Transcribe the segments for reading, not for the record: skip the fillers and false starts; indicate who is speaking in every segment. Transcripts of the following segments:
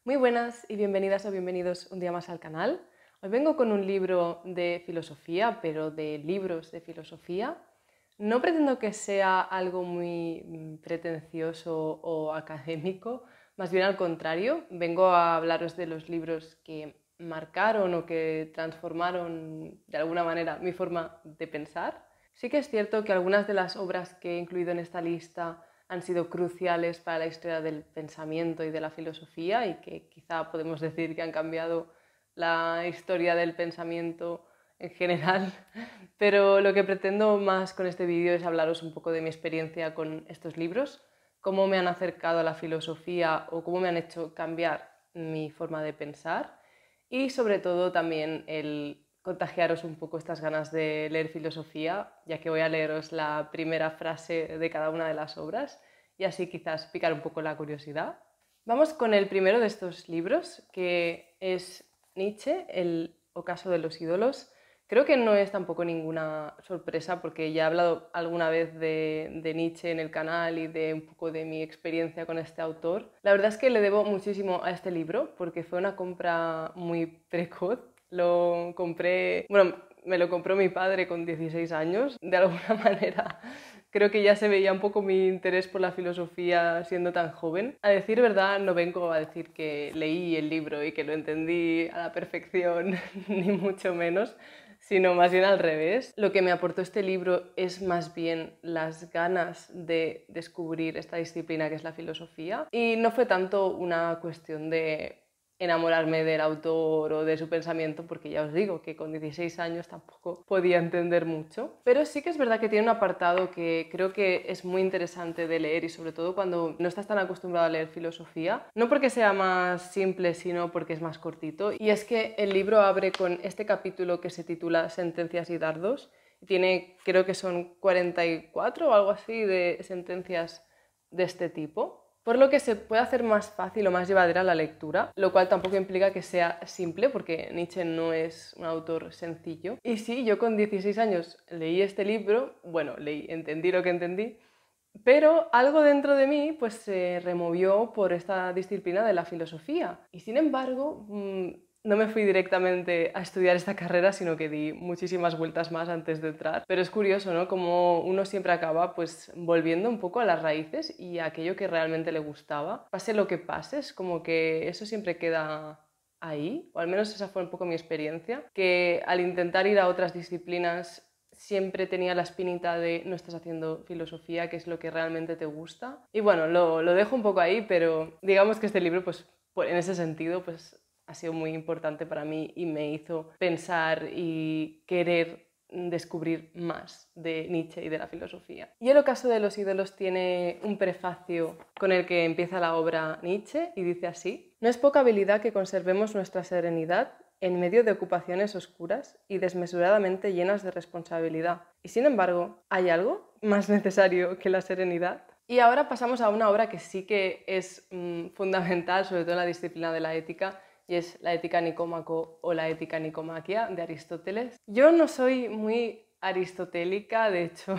Speaker 1: Muy buenas y bienvenidas o bienvenidos un día más al canal. Hoy vengo con un libro de filosofía, pero de libros de filosofía. No pretendo que sea algo muy pretencioso o académico, más bien al contrario, vengo a hablaros de los libros que marcaron o que transformaron de alguna manera mi forma de pensar. Sí que es cierto que algunas de las obras que he incluido en esta lista han sido cruciales para la historia del pensamiento y de la filosofía y que quizá podemos decir que han cambiado la historia del pensamiento en general, pero lo que pretendo más con este vídeo es hablaros un poco de mi experiencia con estos libros, cómo me han acercado a la filosofía o cómo me han hecho cambiar mi forma de pensar y sobre todo también el contagiaros un poco estas ganas de leer filosofía, ya que voy a leeros la primera frase de cada una de las obras y así quizás picar un poco la curiosidad. Vamos con el primero de estos libros, que es Nietzsche, El ocaso de los ídolos. Creo que no es tampoco ninguna sorpresa porque ya he hablado alguna vez de Nietzsche en el canal y de un poco de mi experiencia con este autor. La verdad es que le debo muchísimo a este libro porque fue una compra muy precoz. Lo compré, bueno, me lo compró mi padre con 16 años. De alguna manera creo que ya se veía un poco mi interés por la filosofía siendo tan joven. A decir verdad, no vengo a decir que leí el libro y que lo entendí a la perfección, ni mucho menos, sino más bien al revés. Lo que me aportó este libro es más bien las ganas de descubrir esta disciplina que es la filosofía. Y no fue tanto una cuestión de enamorarme del autor o de su pensamiento, porque ya os digo que con 16 años tampoco podía entender mucho. Pero sí que es verdad que tiene un apartado que creo que es muy interesante de leer y sobre todo cuando no estás tan acostumbrado a leer filosofía, no porque sea más simple, sino porque es más cortito. Y es que el libro abre con este capítulo que se titula Sentencias y dardos. Tiene, creo que son 44 o algo así de sentencias de este tipo, por lo que se puede hacer más fácil o más llevadera la lectura, lo cual tampoco implica que sea simple, porque Nietzsche no es un autor sencillo. Y sí, yo con 16 años leí este libro, bueno, entendí lo que entendí, pero algo dentro de mí pues se removió por esta disciplina de la filosofía. Y sin embargo, no me fui directamente a estudiar esta carrera, sino que di muchísimas vueltas más antes de entrar. Pero es curioso, ¿no? Como uno siempre acaba pues volviendo un poco a las raíces y a aquello que realmente le gustaba. Pase lo que pase, es como que eso siempre queda ahí, o al menos esa fue un poco mi experiencia, que al intentar ir a otras disciplinas siempre tenía la espinita de no estás haciendo filosofía, que es lo que realmente te gusta. Y bueno, lo dejo un poco ahí, pero digamos que este libro, pues en ese sentido, pues ha sido muy importante para mí y me hizo pensar y querer descubrir más de Nietzsche y de la filosofía. Y el ocaso de los ídolos tiene un prefacio con el que empieza la obra Nietzsche y dice así: no es poca habilidad que conservemos nuestra serenidad en medio de ocupaciones oscuras y desmesuradamente llenas de responsabilidad. Y sin embargo, ¿hay algo más necesario que la serenidad? Y ahora pasamos a una obra que sí que es fundamental, sobre todo en la disciplina de la ética, y es la Ética Nicómaco o la Ética Nicomaquia de Aristóteles. Yo no soy muy aristotélica, de hecho,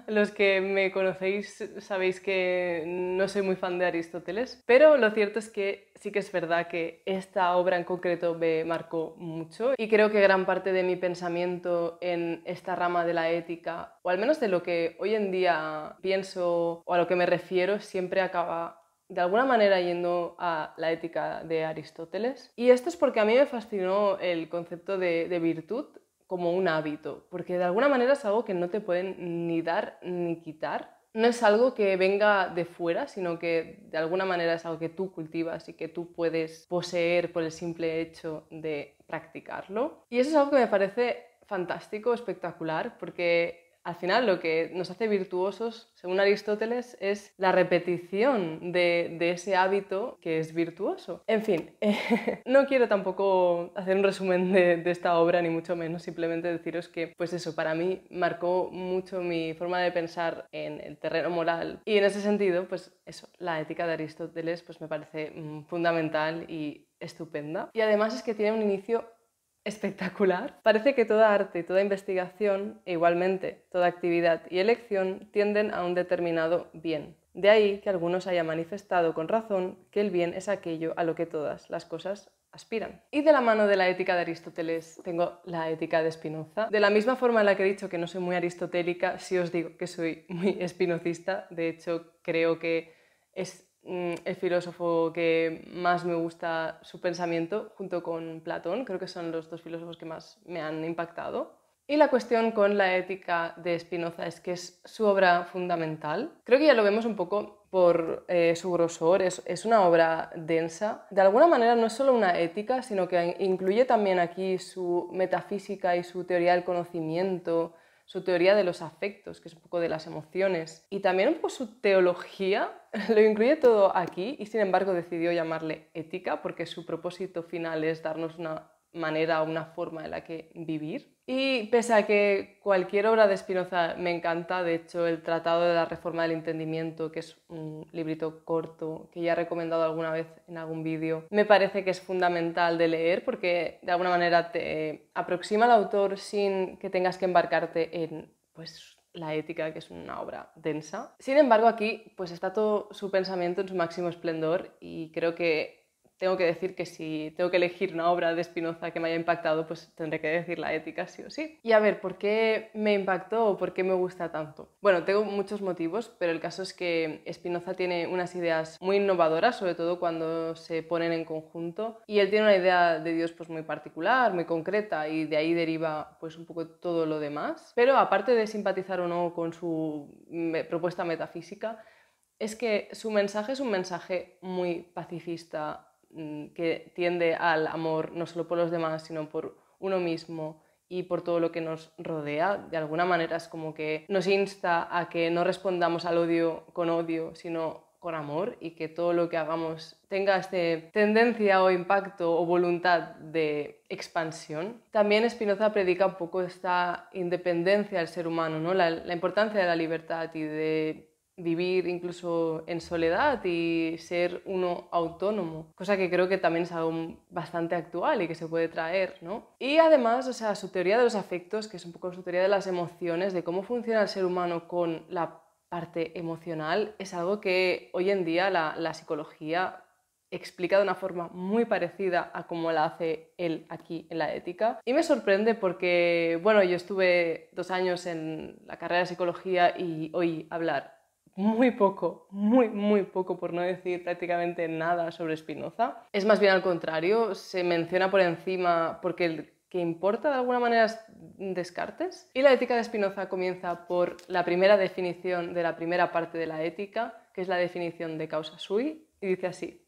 Speaker 1: los que me conocéis sabéis que no soy muy fan de Aristóteles, pero lo cierto es que sí que es verdad que esta obra en concreto me marcó mucho y creo que gran parte de mi pensamiento en esta rama de la ética, o al menos de lo que hoy en día pienso o a lo que me refiero, siempre acaba de alguna manera yendo a la ética de Aristóteles. Y esto es porque a mí me fascinó el concepto de virtud como un hábito, porque de alguna manera es algo que no te pueden ni dar ni quitar. No es algo que venga de fuera, sino que de alguna manera es algo que tú cultivas y que tú puedes poseer por el simple hecho de practicarlo. Y eso es algo que me parece fantástico, espectacular, porque al final lo que nos hace virtuosos, según Aristóteles, es la repetición de ese hábito que es virtuoso. En fin, no quiero tampoco hacer un resumen de esta obra, ni mucho menos, simplemente deciros que, pues eso, para mí marcó mucho mi forma de pensar en el terreno moral. Y en ese sentido, pues eso, la ética de Aristóteles pues me parece fundamental y estupenda. Y además es que tiene un inicio espectacular. Parece que toda arte, toda investigación e igualmente toda actividad y elección tienden a un determinado bien. De ahí que algunos hayan manifestado con razón que el bien es aquello a lo que todas las cosas aspiran. Y de la mano de la ética de Aristóteles tengo la ética de Spinoza. De la misma forma en la que he dicho que no soy muy aristotélica, sí os digo que soy muy spinocista. De hecho, creo que es el filósofo que más me gusta su pensamiento, junto con Platón. Creo que son los dos filósofos que más me han impactado. Y la cuestión con la ética de Spinoza es que es su obra fundamental. Creo que ya lo vemos un poco por su grosor, es una obra densa. De alguna manera no es solo una ética, sino que incluye también aquí su metafísica y su teoría del conocimiento, su teoría de los afectos, que es un poco de las emociones, y también un poco su teología. Lo incluye todo aquí y sin embargo decidió llamarle ética porque su propósito final es darnos una manera o una forma en la que vivir. Y pese a que cualquier obra de Spinoza me encanta, de hecho el Tratado de la Reforma del Entendimiento, que es un librito corto que ya he recomendado alguna vez en algún vídeo, me parece que es fundamental de leer porque de alguna manera te aproxima al autor sin que tengas que embarcarte en la ética, que es una obra densa. Sin embargo, aquí pues está todo su pensamiento en su máximo esplendor y creo que tengo que decir que si tengo que elegir una obra de Spinoza que me haya impactado, pues tendré que decir la ética sí o sí. Y a ver, ¿por qué me impactó o por qué me gusta tanto? Bueno, tengo muchos motivos, pero el caso es que Spinoza tiene unas ideas muy innovadoras, sobre todo cuando se ponen en conjunto, y él tiene una idea de Dios pues muy particular, muy concreta, y de ahí deriva pues un poco todo lo demás. Pero aparte de simpatizar o no con su propuesta metafísica, es que su mensaje es un mensaje muy pacifista, que tiende al amor no solo por los demás, sino por uno mismo y por todo lo que nos rodea. De alguna manera es como que nos insta a que no respondamos al odio con odio, sino con amor, y que todo lo que hagamos tenga esta tendencia o impacto o voluntad de expansión. También Spinoza predica un poco esta independencia del ser humano, ¿no? La importancia de la libertad y de vivir incluso en soledad y ser uno autónomo, cosa que creo que también es algo bastante actual y que se puede traer, ¿no? Y además, o sea, su teoría de los afectos, que es un poco su teoría de las emociones, de cómo funciona el ser humano con la parte emocional, es algo que hoy en día la psicología explica de una forma muy parecida a como la hace él aquí en la ética. Y me sorprende porque, bueno, yo estuve 2 años en la carrera de psicología y oí hablar muy poco, muy poco, por no decir prácticamente nada sobre Spinoza. Es más bien al contrario, se menciona por encima porque el que importa de alguna manera es Descartes. Y la ética de Spinoza comienza por la primera definición de la primera parte de la ética, que es la definición de causa sui, y dice así: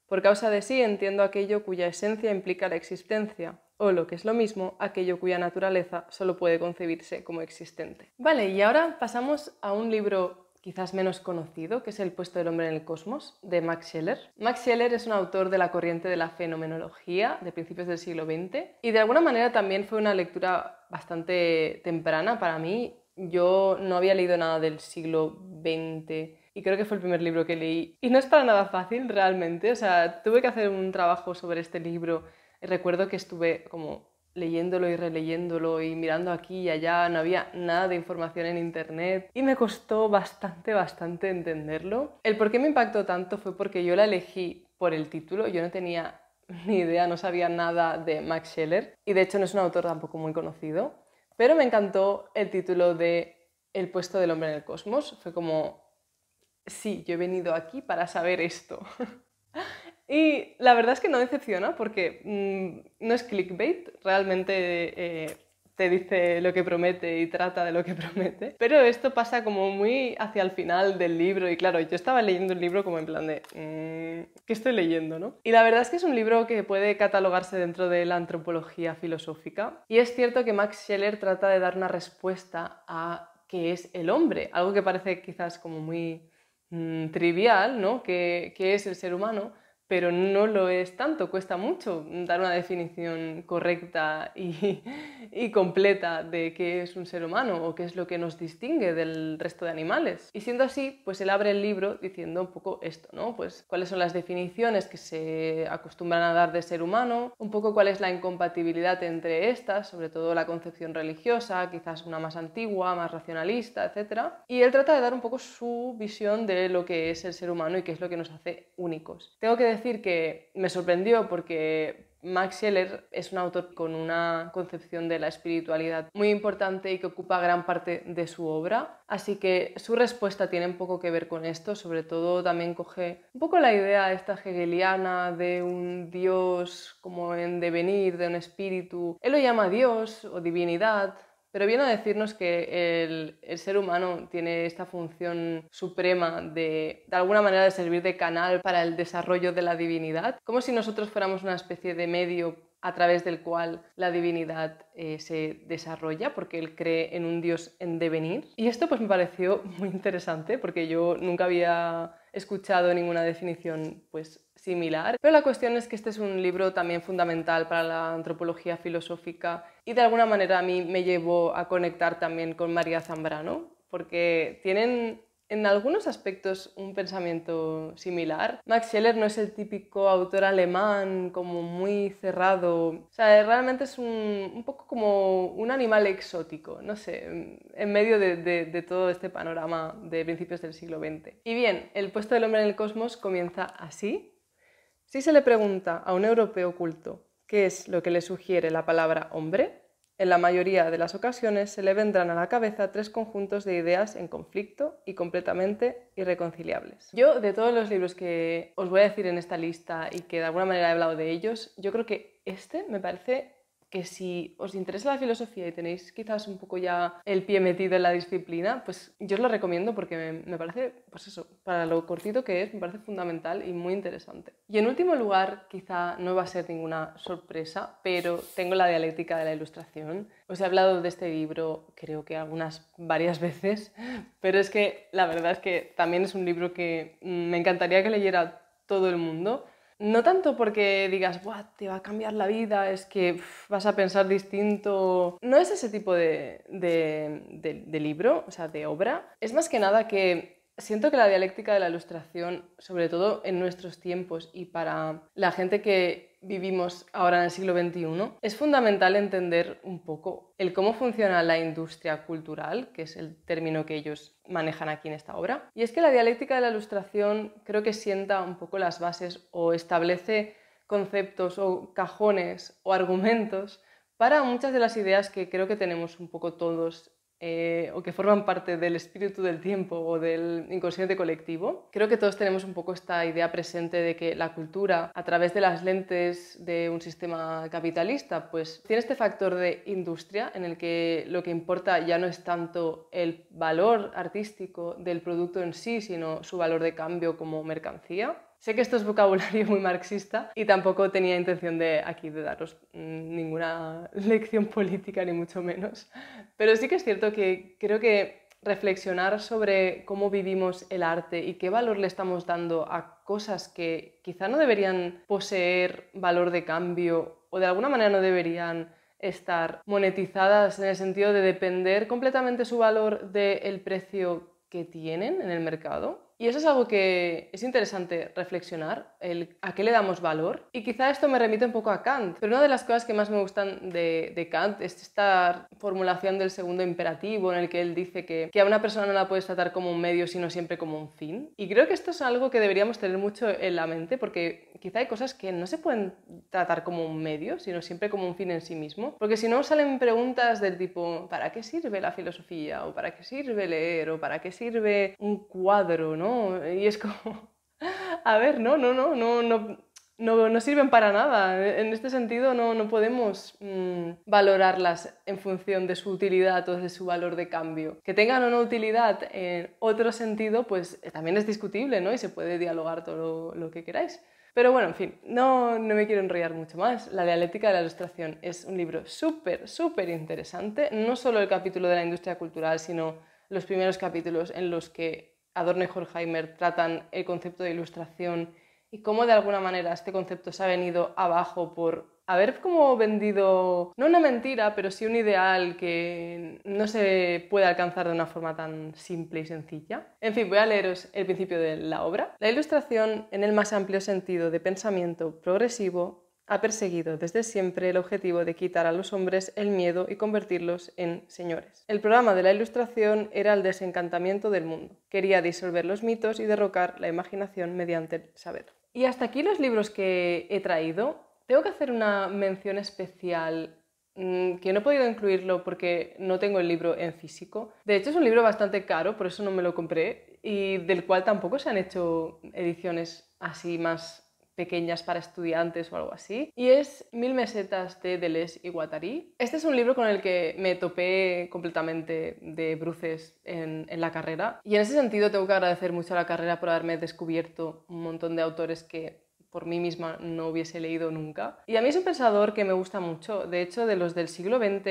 Speaker 1: por causa de sí entiendo aquello cuya esencia implica la existencia, o lo que es lo mismo, aquello cuya naturaleza solo puede concebirse como existente. Vale, y ahora pasamos a un libro quizás menos conocido, que es El puesto del hombre en el cosmos, de Max Scheler. Max Scheler es un autor de la corriente de la fenomenología de principios del siglo XX y de alguna manera también fue una lectura bastante temprana para mí. Yo no había leído nada del siglo XX y creo que fue el primer libro que leí. Y no es para nada fácil realmente, o sea, tuve que hacer un trabajo sobre este libro. Recuerdo que estuve como leyéndolo y releyéndolo y mirando aquí y allá, no había nada de información en internet y me costó bastante entenderlo. El por qué me impactó tanto fue porque yo la elegí por el título, yo no tenía ni idea, no sabía nada de Max Scheler y de hecho no es un autor tampoco muy conocido, pero me encantó el título de El puesto del hombre en el cosmos. Fue como, sí, yo he venido aquí para saber esto. Y la verdad es que no decepciona porque no es clickbait, realmente te dice lo que promete y trata de lo que promete. Pero esto pasa como muy hacia el final del libro y claro, yo estaba leyendo el libro como en plan de ¿qué estoy leyendo, no? Y la verdad es que es un libro que puede catalogarse dentro de la antropología filosófica. Y es cierto que Max Scheler trata de dar una respuesta a qué es el hombre, algo que parece quizás como muy trivial, ¿no? ¿Qué es el ser humano? pero no lo es tanto, cuesta mucho dar una definición correcta y completa de qué es un ser humano o qué es lo que nos distingue del resto de animales. Y siendo así, pues él abre el libro diciendo un poco esto, ¿no? Pues cuáles son las definiciones que se acostumbran a dar de ser humano, un poco cuál es la incompatibilidad entre estas, sobre todo la concepción religiosa, quizás una más antigua, más racionalista, etc. Y él trata de dar un poco su visión de lo que es el ser humano y qué es lo que nos hace únicos. Tengo que decir que me sorprendió porque Max Scheler es un autor con una concepción de la espiritualidad muy importante y que ocupa gran parte de su obra, así que su respuesta tiene un poco que ver con esto, sobre todo también coge un poco la idea esta hegeliana de un Dios como en devenir, de un espíritu. Él lo llama Dios o divinidad, pero viene a decirnos que el ser humano tiene esta función suprema de alguna manera de servir de canal para el desarrollo de la divinidad, como si nosotros fuéramos una especie de medio a través del cual la divinidad se desarrolla, porque él cree en un Dios en devenir. Y esto pues me pareció muy interesante, porque yo nunca había escuchado ninguna definición pues similar, pero la cuestión es que este es un libro también fundamental para la antropología filosófica y de alguna manera a mí me llevó a conectar también con María Zambrano, porque tienen en algunos aspectos un pensamiento similar. Max Scheler no es el típico autor alemán como muy cerrado, o sea, realmente es un poco como un animal exótico, no sé, en medio de todo este panorama de principios del siglo XX. Y bien, el puesto del hombre en el cosmos comienza así. Si se le pregunta a un europeo culto qué es lo que le sugiere la palabra hombre, en la mayoría de las ocasiones se le vendrán a la cabeza tres conjuntos de ideas en conflicto y completamente irreconciliables. Yo, de todos los libros que os voy a decir en esta lista y que de alguna manera he hablado de ellos, yo creo que este me parece que si os interesa la filosofía y tenéis quizás un poco ya el pie metido en la disciplina, pues yo os lo recomiendo porque me parece, pues eso, para lo cortito que es, me parece fundamental y muy interesante. Y en último lugar, quizá no va a ser ninguna sorpresa, pero tengo la dialéctica de la ilustración. Os he hablado de este libro, creo que varias veces, pero es que la verdad es que también es un libro que me encantaría que leyera todo el mundo. No tanto porque digas, "Buah, te va a cambiar la vida, es que vas a pensar distinto". No es ese tipo de libro, o sea, de obra. Es más que nada que siento que la dialéctica de la ilustración, sobre todo en nuestros tiempos y para la gente que vivimos ahora en el siglo XXI, es fundamental entender un poco el cómo funciona la industria cultural, que es el término que ellos manejan aquí en esta obra. Y es que la dialéctica de la ilustración creo que sienta un poco las bases o establece conceptos o cajones o argumentos para muchas de las ideas que creo que tenemos un poco todos o que forman parte del espíritu del tiempo o del inconsciente colectivo. Creo que todos tenemos un poco esta idea presente de que la cultura, a través de las lentes de un sistema capitalista, pues tiene este factor de industria en el que lo que importa ya no es tanto el valor artístico del producto en sí, sino su valor de cambio como mercancía. Sé que esto es vocabulario muy marxista y tampoco tenía intención de daros ninguna lección política, ni mucho menos. Pero sí que es cierto que creo que reflexionar sobre cómo vivimos el arte y qué valor le estamos dando a cosas que quizá no deberían poseer valor de cambio o de alguna manera no deberían estar monetizadas en el sentido de depender completamente su valor del precio que tienen en el mercado. Y eso es algo que es interesante reflexionar, a qué le damos valor. Y quizá esto me remite un poco a Kant, pero una de las cosas que más me gustan de Kant es esta formulación del segundo imperativo en el que él dice que a una persona no la puedes tratar como un medio, sino siempre como un fin. Y creo que esto es algo que deberíamos tener mucho en la mente, porque quizá hay cosas que no se pueden tratar como un medio, sino siempre como un fin en sí mismo. Porque si no salen preguntas del tipo, ¿para qué sirve la filosofía? ¿O para qué sirve leer? ¿O para qué sirve un cuadro? ¿No? Y es como, a ver, no sirven para nada. En este sentido no podemos valorarlas en función de su utilidad o de su valor de cambio. Que tengan o no utilidad en otro sentido, pues también es discutible, ¿no? Y se puede dialogar todo lo que queráis. Pero bueno, en fin, no me quiero enrollar mucho más. La dialéctica de la ilustración es un libro súper interesante. No solo el capítulo de la industria cultural, sino los primeros capítulos en los que Adorno y Horkheimer tratan el concepto de ilustración y cómo de alguna manera este concepto se ha venido abajo por haber como vendido, no una mentira, pero sí un ideal que no se puede alcanzar de una forma tan simple y sencilla. En fin, voy a leeros el principio de la obra. La Ilustración, en el más amplio sentido de pensamiento progresivo, ha perseguido desde siempre el objetivo de quitar a los hombres el miedo y convertirlos en señores. El programa de la Ilustración era el desencantamiento del mundo. Quería disolver los mitos y derrocar la imaginación mediante el saber. Y hasta aquí los libros que he traído. Tengo que hacer una mención especial que no he podido incluirlo porque no tengo el libro en físico. De hecho, es un libro bastante caro, por eso no me lo compré, y del cual tampoco se han hecho ediciones así más pequeñas para estudiantes o algo así. Y es 1000 mesetas de Deleuze y Guattari. Este es un libro con el que me topé completamente de bruces en la carrera. Y en ese sentido tengo que agradecer mucho a la carrera por haberme descubierto un montón de autores que por mí misma no hubiese leído nunca. Y a mí es un pensador que me gusta mucho. De hecho, de los del siglo XX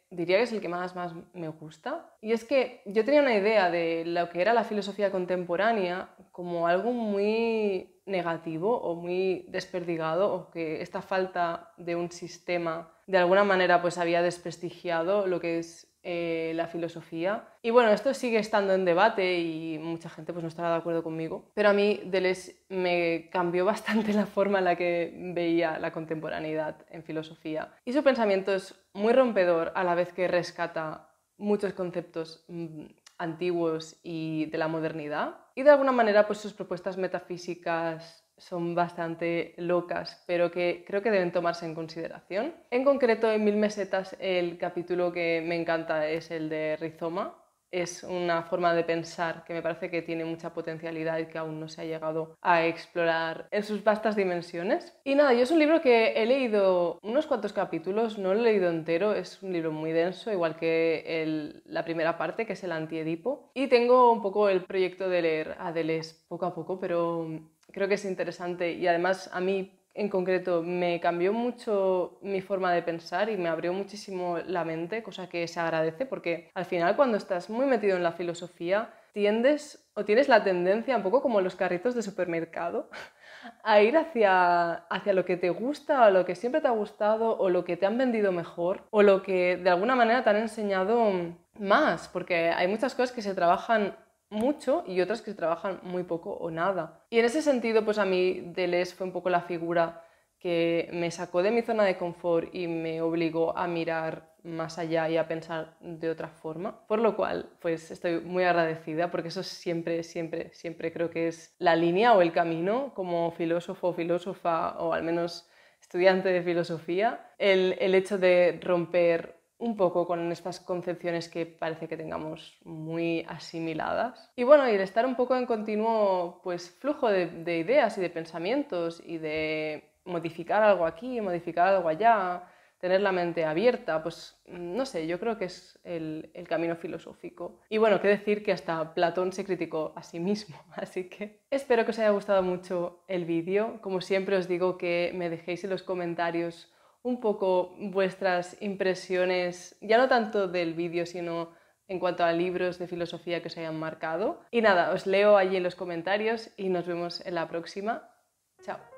Speaker 1: diría que es el que más me gusta. Y es que yo tenía una idea de lo que era la filosofía contemporánea como algo muy negativo o muy desperdigado, o que esta falta de un sistema de alguna manera pues había desprestigiado lo que es la filosofía. Y bueno, esto sigue estando en debate y mucha gente pues no estará de acuerdo conmigo, pero a mí Deleuze me cambió bastante la forma en la que veía la contemporaneidad en filosofía. Y su pensamiento es muy rompedor a la vez que rescata muchos conceptos antiguos y de la modernidad. Y de alguna manera pues sus propuestas metafísicas son bastante locas, pero que creo que deben tomarse en consideración. En concreto, en 1000 mesetas, el capítulo que me encanta es el de rizoma. Es una forma de pensar que me parece que tiene mucha potencialidad y que aún no se ha llegado a explorar en sus vastas dimensiones. Y nada, yo es un libro que he leído unos cuantos capítulos, no lo he leído entero, es un libro muy denso, igual que la primera parte, que es el Antiedipo. Y tengo un poco el proyecto de leer a Deleuze poco a poco, pero creo que es interesante y además a mí en concreto me cambió mucho mi forma de pensar y me abrió muchísimo la mente, cosa que se agradece porque al final cuando estás muy metido en la filosofía tiendes o tienes la tendencia, un poco como los carritos de supermercado, a ir hacia lo que te gusta o lo que siempre te ha gustado o lo que te han vendido mejor o lo que de alguna manera te han enseñado más, porque hay muchas cosas que se trabajan mucho y otras que se trabajan muy poco o nada. Y en ese sentido, pues a mí Deleuze fue un poco la figura que me sacó de mi zona de confort y me obligó a mirar más allá y a pensar de otra forma. Por lo cual, pues estoy muy agradecida porque eso siempre creo que es la línea o el camino como filósofo o filósofa o al menos estudiante de filosofía, el hecho de romper un poco con estas concepciones que parece que tengamos muy asimiladas. Y bueno, y el estar un poco en continuo pues, flujo de ideas y de pensamientos y de modificar algo aquí, modificar algo allá, tener la mente abierta, pues no sé, yo creo que es el camino filosófico. Y bueno, qué decir que hasta Platón se criticó a sí mismo, así que espero que os haya gustado mucho el vídeo. Como siempre os digo que me dejéis en los comentarios un poco vuestras impresiones, ya no tanto del vídeo, sino en cuanto a libros de filosofía que os hayan marcado. Y nada, os leo allí en los comentarios y nos vemos en la próxima. Chao.